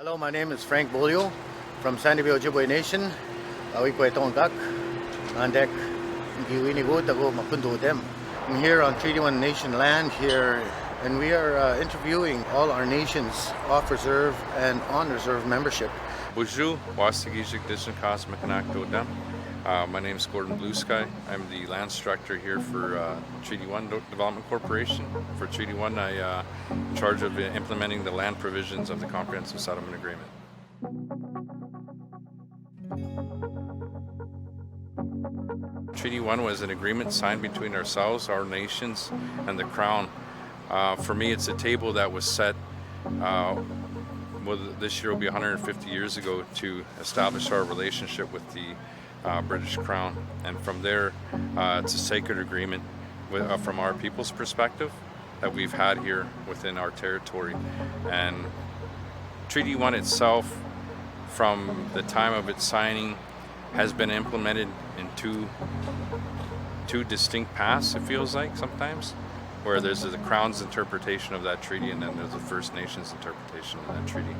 Hello, my name is Frank Bolio from Ojibway Nation. I'm here on Treaty 1 Nation land here, and we are interviewing all our nations off reserve and on reserve membership. Bonjour, my name is Gord Bluesky. I'm the lands director here for Treaty 1 Development Corporation. For Treaty 1, I'm in charge of implementing the land provisions of the Comprehensive Settlement Agreement. Treaty 1 was an agreement signed between ourselves, our nations, and the Crown. For me, it's a table that was set this year will be 150 years ago to establish our relationship with the British Crown, and from there it's a sacred agreement from our people's perspective that we've had here within our territory. And Treaty 1 itself, from the time of its signing, has been implemented in two distinct paths, it feels like sometimes, where there's the Crown's interpretation of that treaty and then there's the First Nations interpretation of that treaty.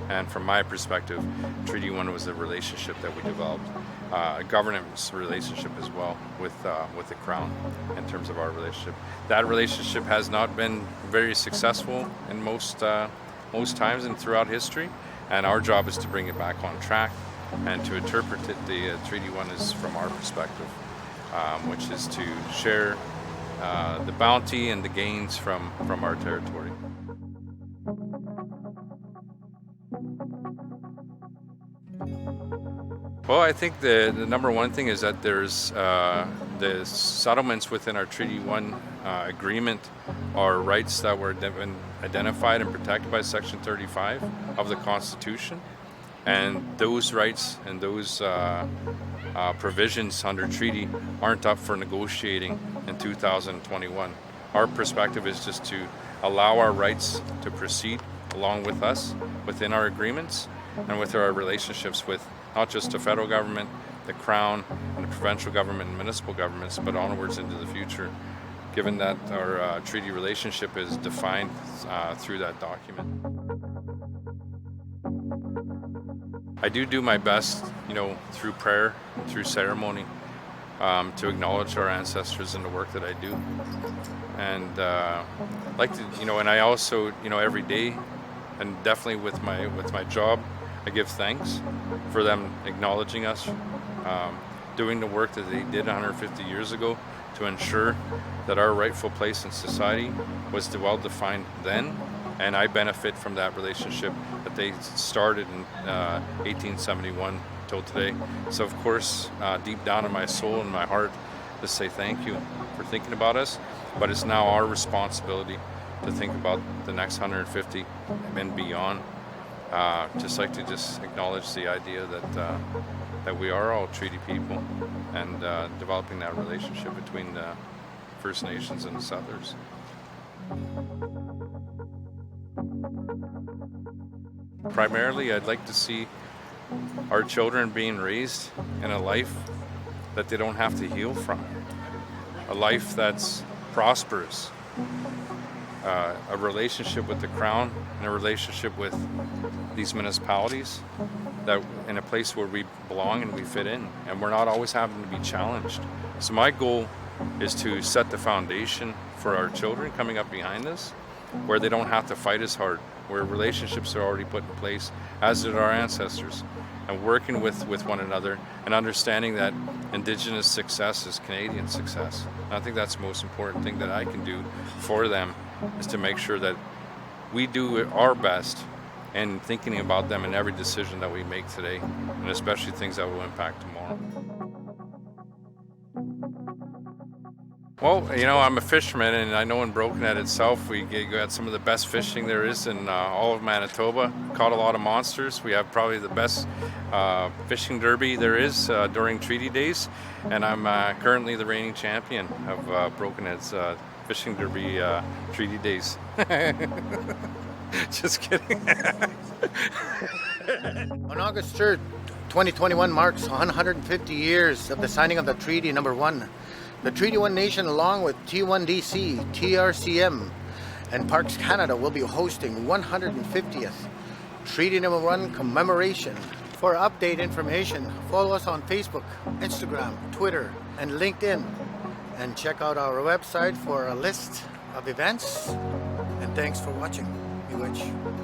And from my perspective, Treaty 1 was a relationship that we developed, a governance relationship as well with the Crown in terms of our relationship. That relationship has not been very successful in most times and throughout history, and our job is to bring it back on track and to interpret it. The Treaty 1 is from our perspective, which is to share the bounty and the gains from our territory. Well, I think the number one thing is that there's the settlements within our Treaty 1 agreement are rights that were identified and protected by Section 35 of the Constitution. And those rights and those provisions under treaty aren't up for negotiating in 2021. Our perspective is just to allow our rights to proceed along with us within our agreements and with our relationships with not just the federal government, the Crown, and the provincial government and municipal governments, but onwards into the future, given that our treaty relationship is defined through that document. I do my best, through prayer and through ceremony, to acknowledge our ancestors and the work that I do. And like to, and I also, every day, and definitely with my job, I give thanks for them acknowledging us, doing the work that they did 150 years ago to ensure that our rightful place in society was well defined then. And I benefit from that relationship that they started in 1871 till today. So of course, deep down in my soul and my heart, to say thank you for thinking about us. But it's now our responsibility to think about the next 150 and beyond. Just like to acknowledge the idea that we are all treaty people, and developing that relationship between the First Nations and the settlers. Primarily, I'd like to see our children being raised in a life that they don't have to heal from, a life that's prosperous, a relationship with the Crown and a relationship with these municipalities, that in a place where we belong and we fit in, and we're not always having to be challenged. So my goal is to set the foundation for our children coming up behind us, where they don't have to fight as hard, where relationships are already put in place, as did our ancestors, and working with one another and understanding that Indigenous success is Canadian success. And I think that's the most important thing that I can do for them, is to make sure that we do our best in thinking about them in every decision that we make today, and especially things that will impact tomorrow. Well, I'm a fisherman, and I know in Brokenhead itself we got some of the best fishing there is in all of Manitoba. Caught a lot of monsters. We have probably the best fishing derby there is during treaty days, and I'm currently the reigning champion of Brokenhead's fishing derby treaty days. Just kidding. On August 3rd, 2021 marks 150 years of the signing of the Treaty Number 1. The Treaty 1 Nation, along with T1DC, TRCM, and Parks Canada, will be hosting 150th Treaty Number 1 commemoration. For update information, follow us on Facebook, Instagram, Twitter, and LinkedIn. And check out our website for a list of events. And thanks for watching. Miigwech.